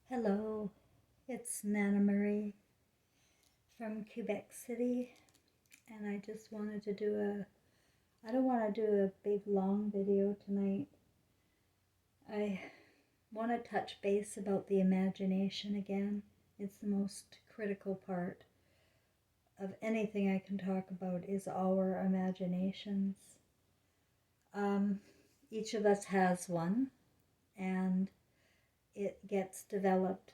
Hello, it's Nana Marie from Quebec City, and I just wanted to I don't want to do a big long video tonight. I want to touch base about the imagination again. It's the most critical part of anything I can talk about is our imaginations. Um, each of us has one, and it gets developed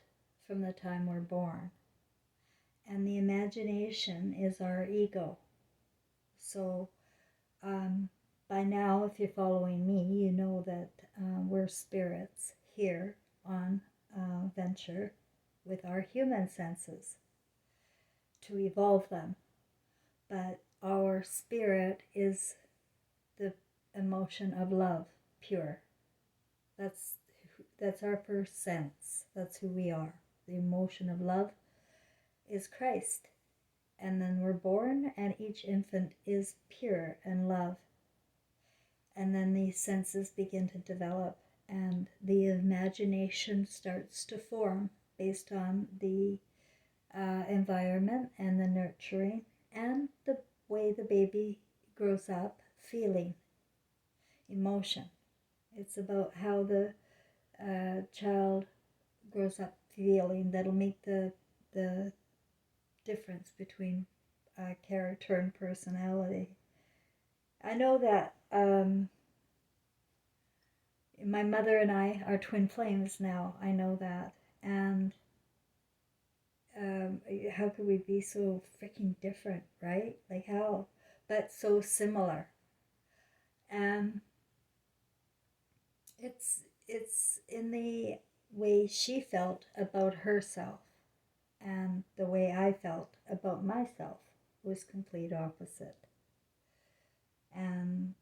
from the time we're born. And the imagination is our ego. So by now, if you're following me, you know that we're spirits here on Venture with our human senses to evolve them. But our spirit is the emotion of love, pure. That's that's our first sense. That's who we are. The emotion of love is Christ. And then we're born, and each infant is pure and love. And then these senses begin to develop, and the imagination starts to form based on the environment and the nurturing and the way the baby grows up feeling emotion. It's about how the child grows up feeling that'll make the difference between character and personality. I know that my mother and I are twin flames now. I know that. And how could we be so freaking different, right? Like how? But so similar. And it's in the way she felt about herself, and the way I felt about myself was complete opposite. And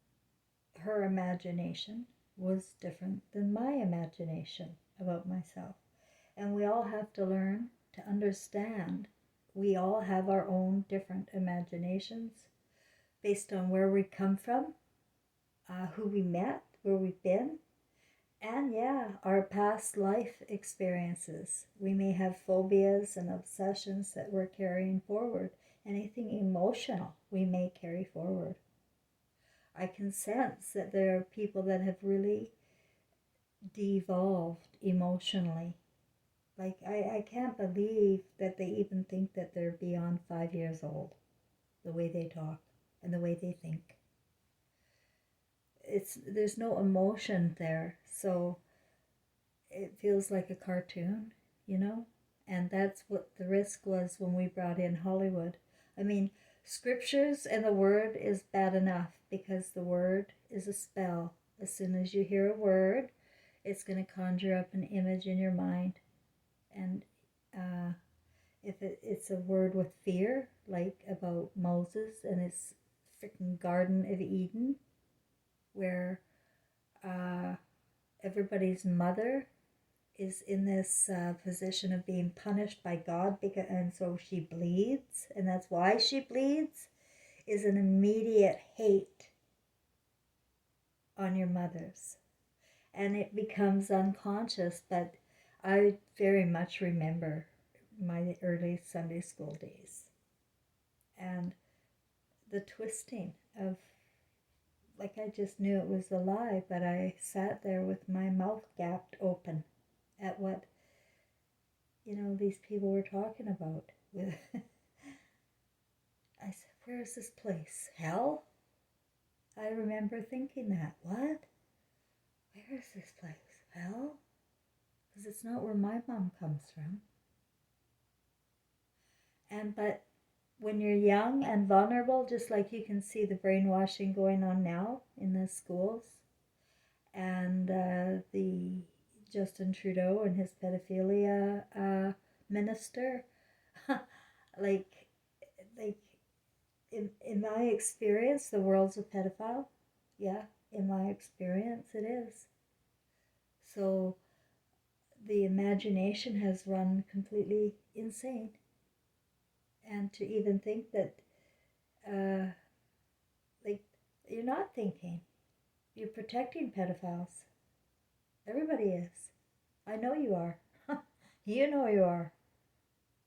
her imagination was different than my imagination about myself. And we all have to learn to understand we all have our own different imaginations based on where we come from, who we met, where we've been, and yeah, our past life experiences. We may have phobias and obsessions that we're carrying forward. Anything emotional we may carry forward. I can sense that there are people that have really devolved emotionally. Like, I can't believe that they even think that they're beyond 5 years old, the way they talk and the way they think. There's no emotion there, so it feels like a cartoon, you know? And that's what the risk was when we brought in Hollywood. I mean, scriptures and the word is bad enough because the word is a spell. As soon as you hear a word, it's going to conjure up an image in your mind. And if it's a word with fear, like about Moses and his freaking Garden of Eden, where everybody's mother is in this position of being punished by God, and so she bleeds, and that's why she bleeds, is an immediate hate on your mother's. And it becomes unconscious, but I very much remember my early Sunday school days and the twisting of, like, I just knew it was a lie, but I sat there with my mouth gapped open at what these people were talking about. With I said, where is this place? Hell? I remember thinking that. What? Where is this place? Hell? Because it's not where my mom comes from. But when you're young and vulnerable, just like you can see the brainwashing going on now in the schools, and the Justin Trudeau and his pedophilia minister, like, like in my experience, the world's a pedophile. Yeah, in my experience, it is. So the imagination has run completely insane. And to even think that, uh, like, you're not thinking, you're protecting pedophiles. Everybody is. I know you are. You know you are.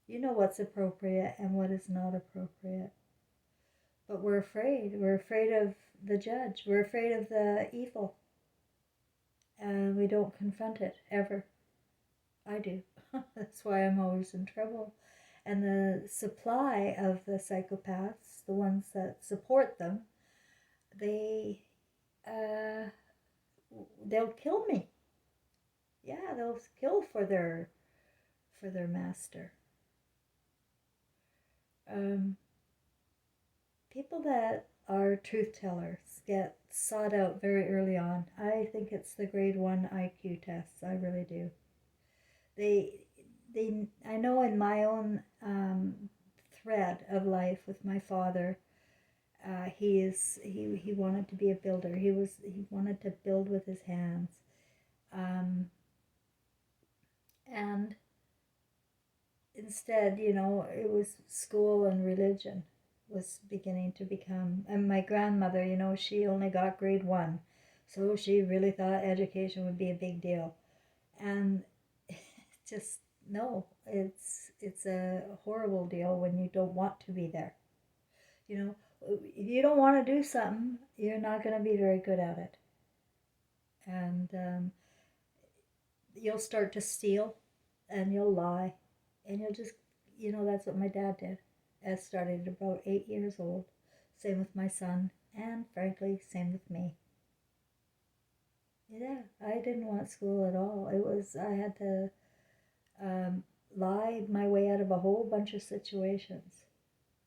You know what's appropriate and what is not appropriate. But we're afraid. We're afraid of the judge. We're afraid of the evil. And we don't confront it ever. I do. That's why I'm always in trouble. And the supply of the psychopaths, the ones that support them, they they'll kill me. Yeah, they'll kill for their master. People that are truth tellers get sought out very early on. I think it's the grade 1 IQ tests. I really do. They I know in my own thread of life with my father, he wanted to be a builder. He wanted to build with his hands, and instead, it was school and religion was beginning to become. And my grandmother, she only got grade 1, so she really thought education would be a big deal, and just no, it's a horrible deal when you don't want to be there. If you don't want to do something, you're not going to be very good at it, and you'll start to steal, and you'll lie, and you'll just, that's what my dad did. I started at about 8 years old. Same with my son, and frankly, same with me. Yeah, I didn't want school at all. I had to lie my way out of a whole bunch of situations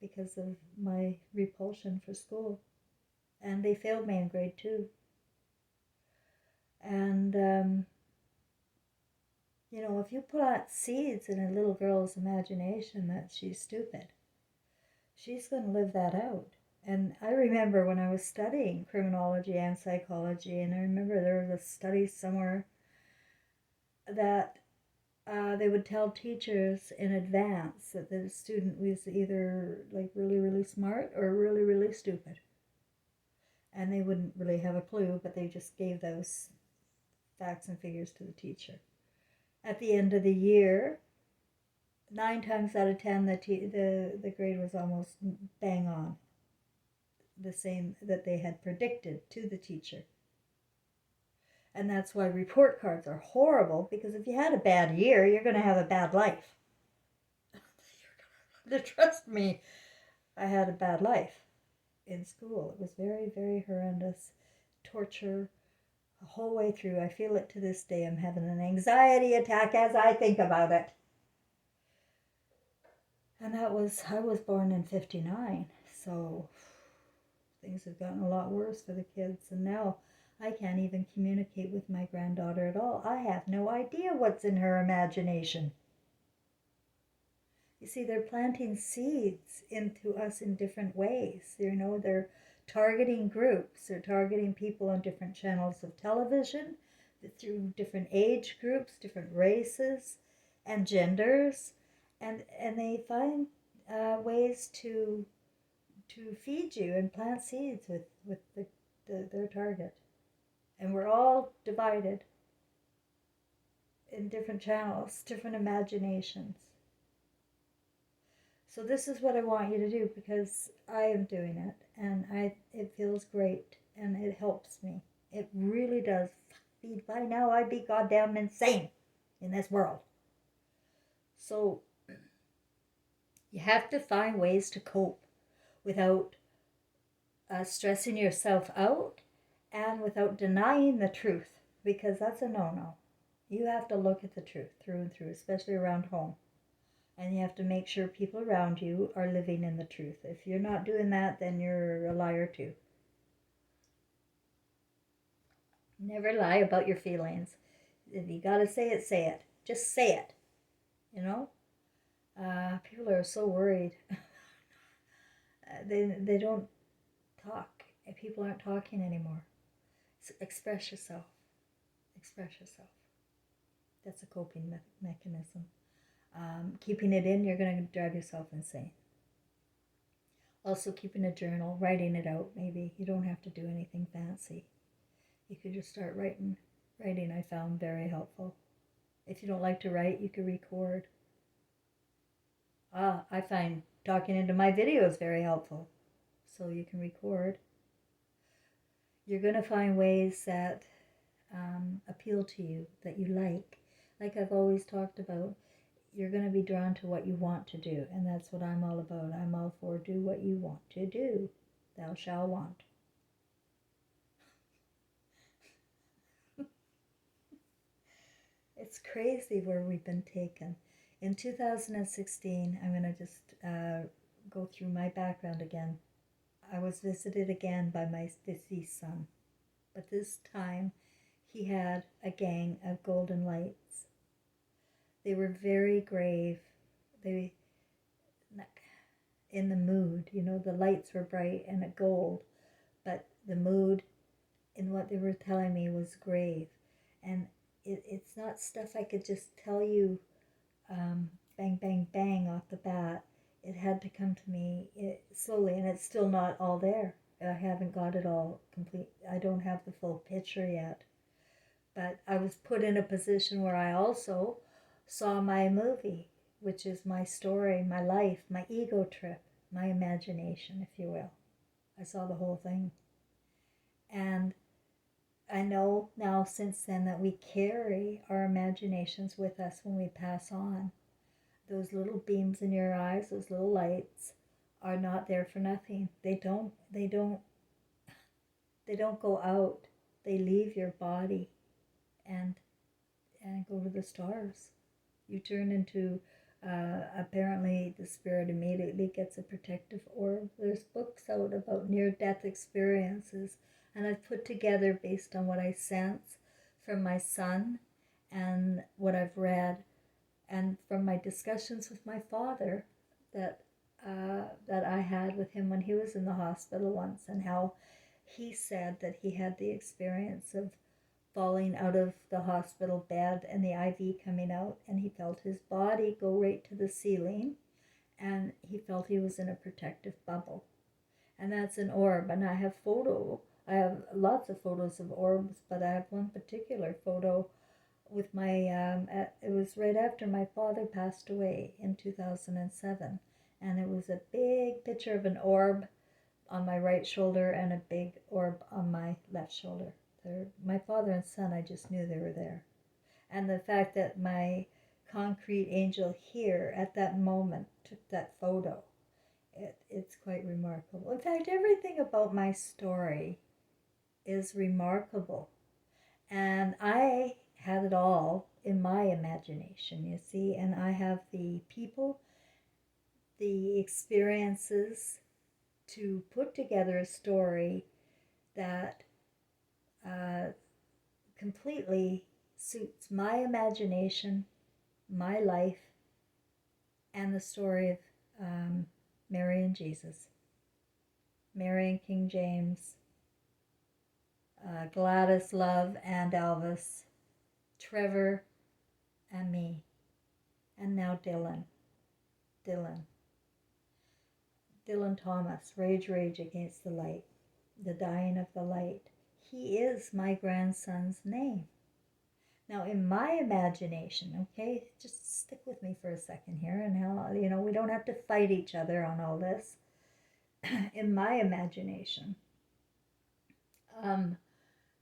because of my repulsion for school. And they failed me in grade 2. And, if you put seeds in a little girl's imagination that she's stupid, she's going to live that out. And I remember when I was studying criminology and psychology, and I remember there was a study somewhere that they would tell teachers in advance that the student was either like really, really smart or really, really stupid. And they wouldn't really have a clue, but they just gave those facts and figures to the teacher. At the end of the year, 9 times out of 10, the grade was almost bang on, the same that they had predicted to the teacher. And that's why report cards are horrible, because if you had a bad year, you're going to have a bad life. Trust me, I had a bad life in school. It was very, very horrendous. Torture the whole way through. I feel it to this day. I'm having an anxiety attack as I think about it. And I was born in 59, so things have gotten a lot worse for the kids. And now I can't even communicate with my granddaughter at all. I have no idea what's in her imagination. You see, they're planting seeds into us in different ways. They're targeting groups. They're targeting people on different channels of television, through different age groups, different races and genders. And they find ways to feed you and plant seeds with their target. And we're all divided in different channels, different imaginations. So this is what I want you to do, because I am doing it, and it feels great, and it helps me. It really does. By now I'd be goddamn insane in this world. So you have to find ways to cope without stressing yourself out and without denying the truth, because that's a no-no. You have to look at the truth through and through, especially around home. And you have to make sure people around you are living in the truth. If you're not doing that, then you're a liar too. Never lie about your feelings. If you gotta say it, say it. Just say it. People are so worried. They don't talk. People aren't talking anymore. Express yourself. Express yourself. That's a coping mechanism. Keeping it in, you're going to drive yourself insane. Also, keeping a journal, writing it out, maybe. You don't have to do anything fancy. You could just start writing. Writing I found very helpful If you don't like to write, you can record. I find talking into my videos very helpful. So you can record. You're going to find ways that appeal to you, that you like. Like I've always talked about, you're going to be drawn to what you want to do. And that's what I'm all about. I'm all for do what you want to do. Thou shalt want. It's crazy where we've been taken. In 2016, I'm going to just go through my background again. I was visited again by my deceased son. But this time, he had a gang of golden lights. They were very grave. They, in the mood, the lights were bright and a gold, but the mood in what they were telling me was grave. And it's not stuff I could just tell you bang, bang, bang off the bat. It had to come to me slowly, and it's still not all there. I haven't got it all complete. I don't have the full picture yet. But I was put in a position where I also saw my movie, which is my story, my life, my ego trip, my imagination, if you will. I saw the whole thing. And I know now since then that we carry our imaginations with us when we pass on. Those little beams in your eyes, those little lights, are not there for nothing. They don't go out. They leave your body and go to the stars. You turn into, apparently the spirit immediately gets a protective orb. There's books out about near-death experiences, and I've put together based on what I sense from my son and what I've read and from my discussions with my father that I had with him when he was in the hospital once, and how he said that he had the experience of falling out of the hospital bed and the IV coming out, and he felt his body go right to the ceiling, and he felt he was in a protective bubble. And that's an orb, and I have lots of photos of orbs, but I have one particular photo with my, it was right after my father passed away in 2007, and it was a big picture of an orb on my right shoulder and a big orb on my left shoulder. My father and son, I just knew they were there. And the fact that my concrete angel here at that moment took that photo, it's quite remarkable. In fact, everything about my story is remarkable. And I had it all in my imagination, you see, and I have the people, the experiences to put together a story that completely suits my imagination, my life, and the story of Mary and Jesus, Mary and King James, Gladys, Love, and Elvis, Trevor, and me, and now Dylan Thomas, Rage Against the Light, the dying of the light. He is my grandson's name. Now, in my imagination, okay, just stick with me for a second here, and how, we don't have to fight each other on all this. In my imagination,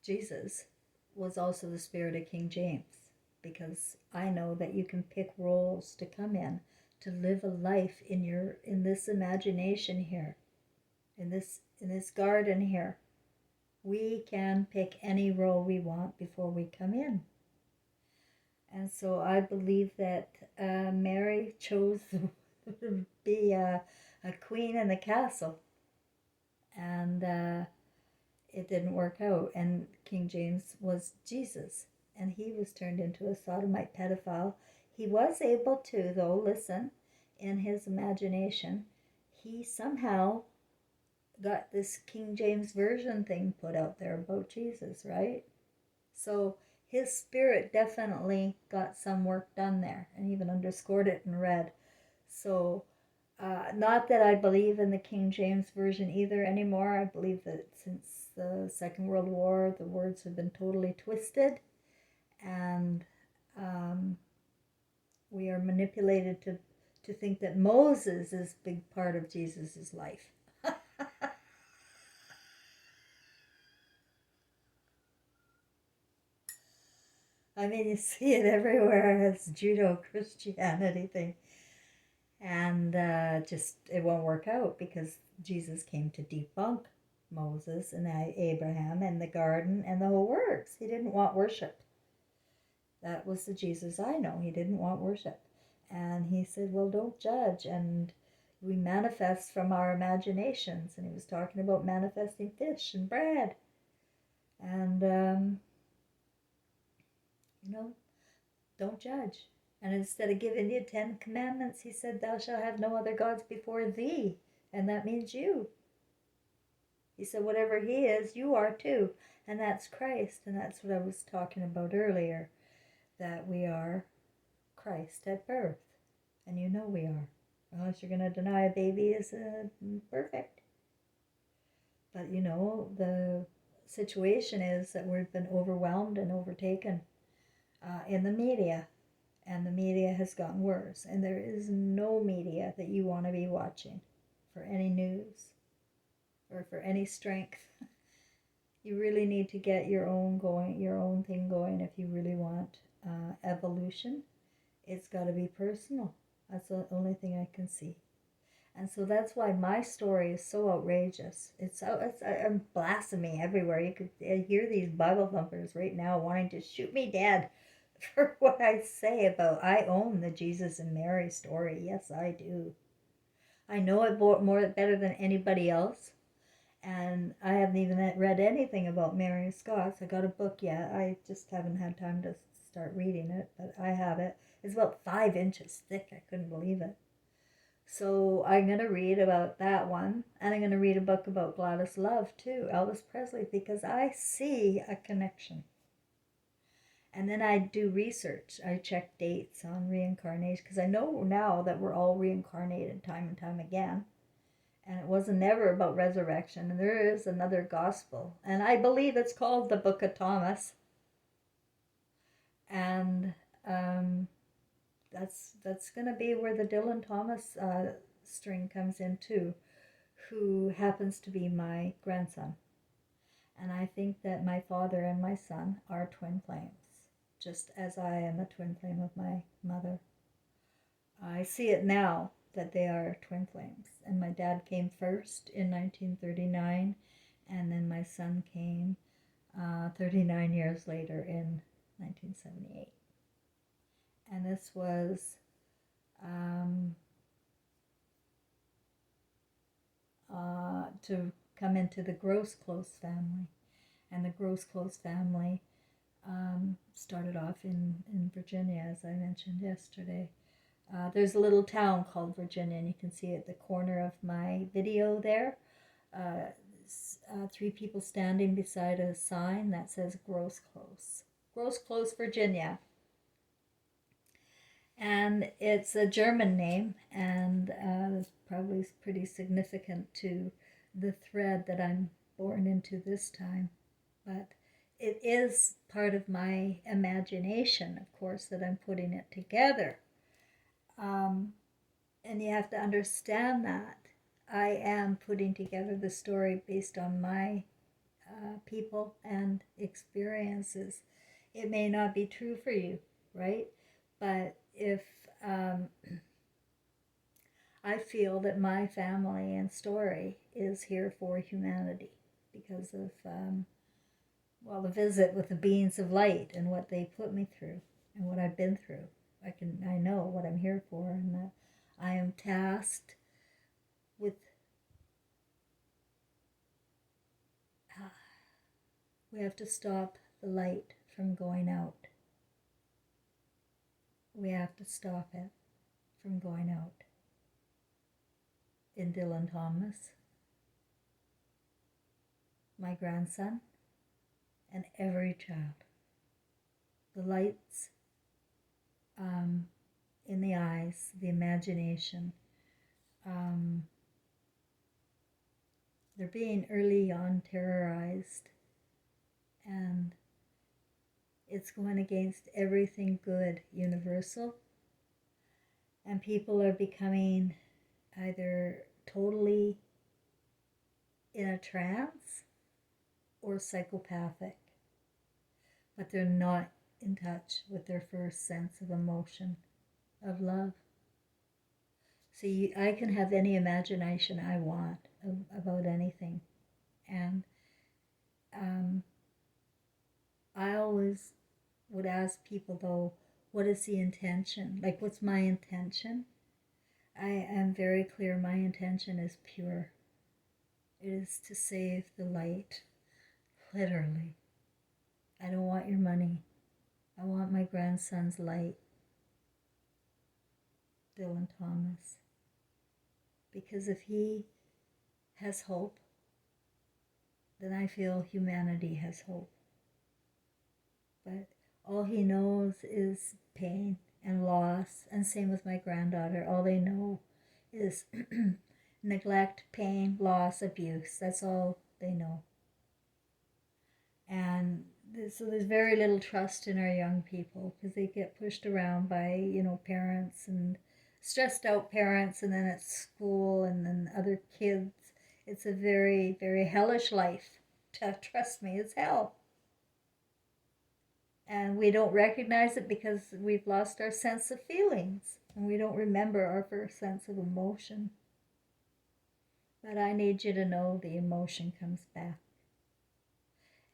Jesus was also the spirit of King James, because I know that you can pick roles to come in to live a life in this imagination here, in this garden here. We can pick any role we want before we come in. And so I believe that Mary chose to be a queen in the castle. And it didn't work out. And King James was Jesus. And he was turned into a sodomite pedophile. He was able to, though, listen, in his imagination, he somehow got this King James Version thing put out there about Jesus, right? So his spirit definitely got some work done there, and even underscored it in red. So not that I believe in the King James Version either anymore. I believe that since the Second World War, the words have been totally twisted, and Um, we are manipulated to think that Moses is a big part of Jesus's life. I mean, you see it everywhere as Judo-Christianity thing. And just, it won't work out because Jesus came to debunk Moses and Abraham and the garden and the whole works. He didn't want worship. That was the Jesus I know. He didn't want worship. And he said, well, don't judge. And we manifest from our imaginations. And he was talking about manifesting fish and bread. And, don't judge. And instead of giving you 10 commandments, he said, thou shalt have no other gods before thee. And that means you. He said, whatever he is, you are too. And that's Christ. And that's what I was talking about earlier, that we are Christ at birth. And you know we are. Unless you're going to deny a baby is perfect. But the situation is that we've been overwhelmed and overtaken in the media. And the media has gotten worse. And there is no media that you want to be watching for any news or for any strength. You really need to get your own thing going if you really want evolution. It's got to be personal. That's the only thing I can see. And so that's why my story is so outrageous. It's blasphemy everywhere. You could hear these Bible thumpers right now wanting to shoot me dead for what I say about, I own the Jesus and Mary story. Yes, I do. I know it more better than anybody else. And I haven't even read anything about Mary Scott's. I got a book yet. I just haven't had time to start reading it, but I have it. It's about 5 inches thick. I couldn't believe it. So I'm going to read about that one. And I'm going to read a book about Gladys Love too, Elvis Presley, because I see a connection. And then I do research. I check dates on reincarnation because I know now that we're all reincarnated time and time again. And it wasn't never about resurrection. And there is another gospel. And I believe it's called the Book of Thomas. And that's going to be where the Dylan Thomas string comes in too, who happens to be my grandson. And I think that my father and my son are twin flames, just as I am a twin flame of my mother. I see it now that they are twin flames. And my dad came first in 1939, and then my son came 39 years later in 1978. And this was to come into the Gross-Close family. And the Gross-Close family started off in Virginia, as I mentioned yesterday. There's a little town called Virginia, and you can see at the corner of my video there, 3 people standing beside a sign that says Gross-Close. Gross-Close, Virginia. And it's a German name, and it's probably pretty significant to the thread that I'm born into this time. But it is part of my imagination, of course, that I'm putting it together. And you have to understand that I am putting together the story based on my people and experiences. It may not be true for you, right? But if I feel that my family and story is here for humanity because of, the visit with the beings of light and what they put me through and what I've been through. I know what I'm here for, and that I am tasked with we have to stop the light from going out. We have to stop it from going out. In Dylan Thomas, my grandson, and every child. The lights in the eyes, the imagination, they're being early on terrorized, and It's going against everything good, universal. And people are becoming either totally in a trance or psychopathic, but they're not in touch with their first sense of emotion, of love. See, I can have any imagination I want about anything. And I always would ask people, though, what is the intention? Like, what's my intention? I am very clear my intention is pure. It is to save the light, literally. I don't want your money. I want my grandson's light, Dylan Thomas. Because if he has hope, then I feel humanity has hope. But all he knows is pain and loss, and same with my granddaughter. All they know is neglect, pain, loss, abuse. That's all they know. And so there's very little trust in our young people because they get pushed around by, parents and stressed out parents, and then at school and then other kids. It's a very, very hellish life. Trust me, it's hell. And we don't recognize it because we've lost our sense of feelings and we don't remember our first sense of emotion. But I need you to know the emotion comes back.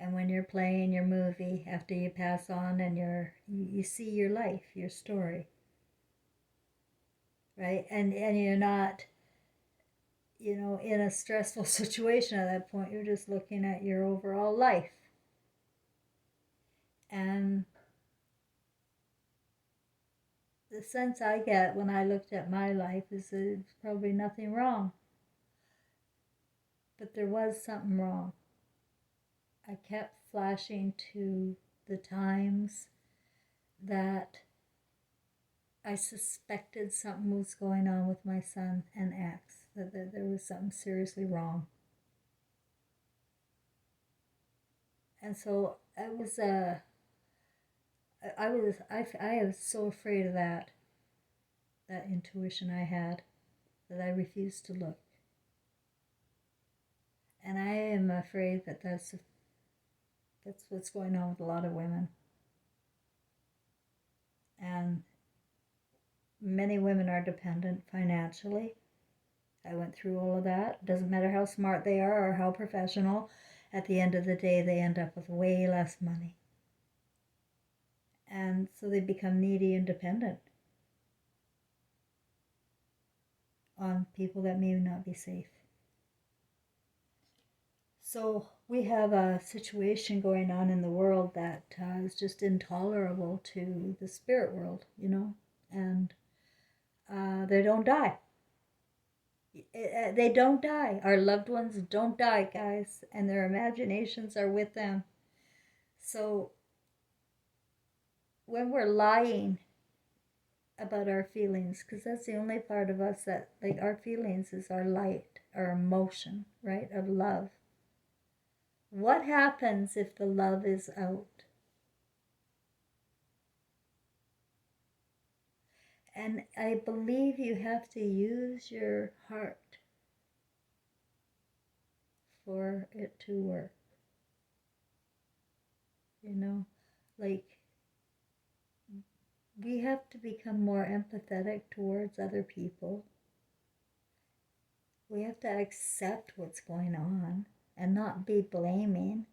And when you're playing your movie after you pass on and you see your life, your story, right? And you're not, in a stressful situation at that point. You're just looking at your overall life. And the sense I get when I looked at my life is that there's probably nothing wrong. But there was something wrong. I kept flashing to the times that I suspected something was going on with my son and ex, that there was something seriously wrong. And so I was so afraid of that intuition I had, that I refused to look. And I am afraid that that's what's going on with a lot of women. And many women are dependent financially. I went through all of that. Doesn't matter how smart they are or how professional, at the end of the day, they end up with way less money. And so they become needy and dependent on people that may not be safe. So we have a situation going on in the world that is just intolerable to the spirit world, and they don't die. They don't die. Our loved ones don't die, guys, and their imaginations are with them. So when we're lying about our feelings, because that's the only part of us that, like, our feelings is our light, our emotion, right, of love. What happens if the love is out? And I believe you have to use your heart for it to work. Like, we have to become more empathetic towards other people. We have to accept what's going on and not be blaming,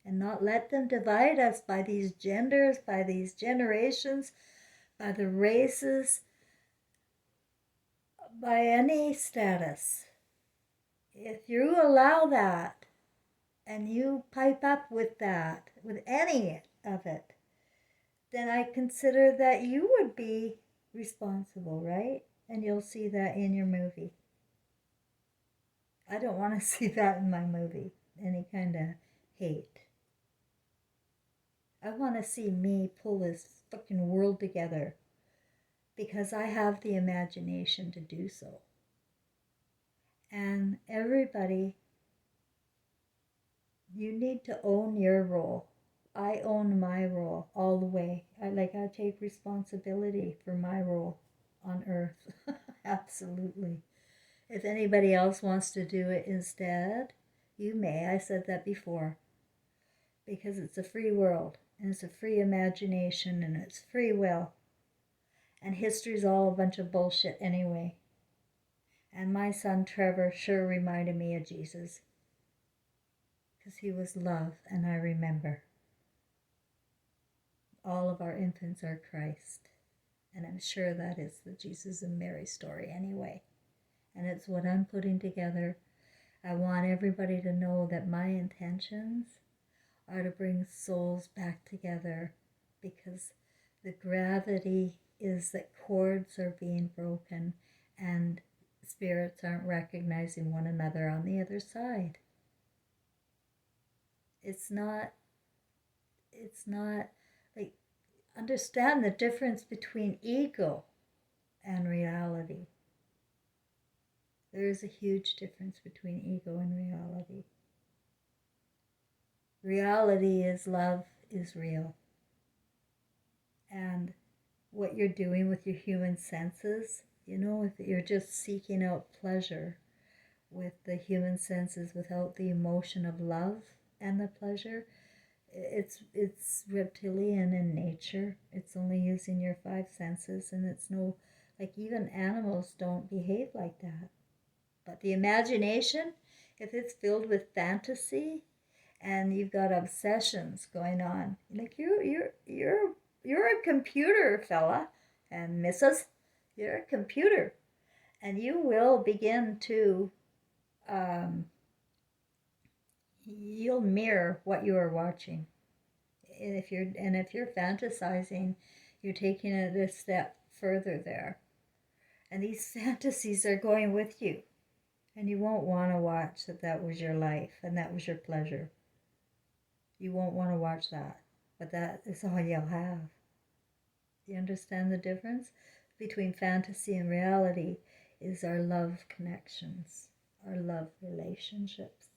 and not let them divide us by these genders, by these generations, by the races, by any status. If you allow that and you pipe up with that, with any of it, then I consider that you would be responsible, right? And you'll see that in your movie. I don't want to see that in my movie, any kind of hate. I want to see me pull this fucking world together because I have the imagination to do so. And everybody, you need to own your role. I own my role all the way. I take responsibility for my role on earth. Absolutely. If anybody else wants to do it instead, you may. I said that before. Because it's a free world, and it's a free imagination, and it's free will. And history's all a bunch of bullshit anyway. And my son Trevor sure reminded me of Jesus. Because he was love, and I remember. All of our infants are Christ. And I'm sure that is the Jesus and Mary story anyway. And it's what I'm putting together. I want everybody to know that my intentions are to bring souls back together, because the gravity is that cords are being broken and spirits aren't recognizing one another on the other side. It's not like, understand the difference between ego and reality. There is a huge difference between ego and reality. Reality is love is real. And what you're doing with your human senses, if you're just seeking out pleasure with the human senses without the emotion of love and the pleasure, it's reptilian in nature. It's only using your five senses, and it's no, like, even animals don't behave like that. But the imagination, if it's filled with fantasy and you've got obsessions going on, like you're a computer, fella and missus. You're a computer, and you will begin to you'll mirror what you are watching. And if you're fantasizing, you're taking it a step further there. And these fantasies are going with you. And you won't want to watch that was your life and that was your pleasure. You won't want to watch that. But that is all you'll have. You understand the difference between fantasy and reality is our love connections, our love relationships.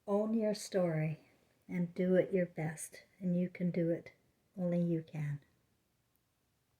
Own your story and do it your best, and you can do it. Only you can.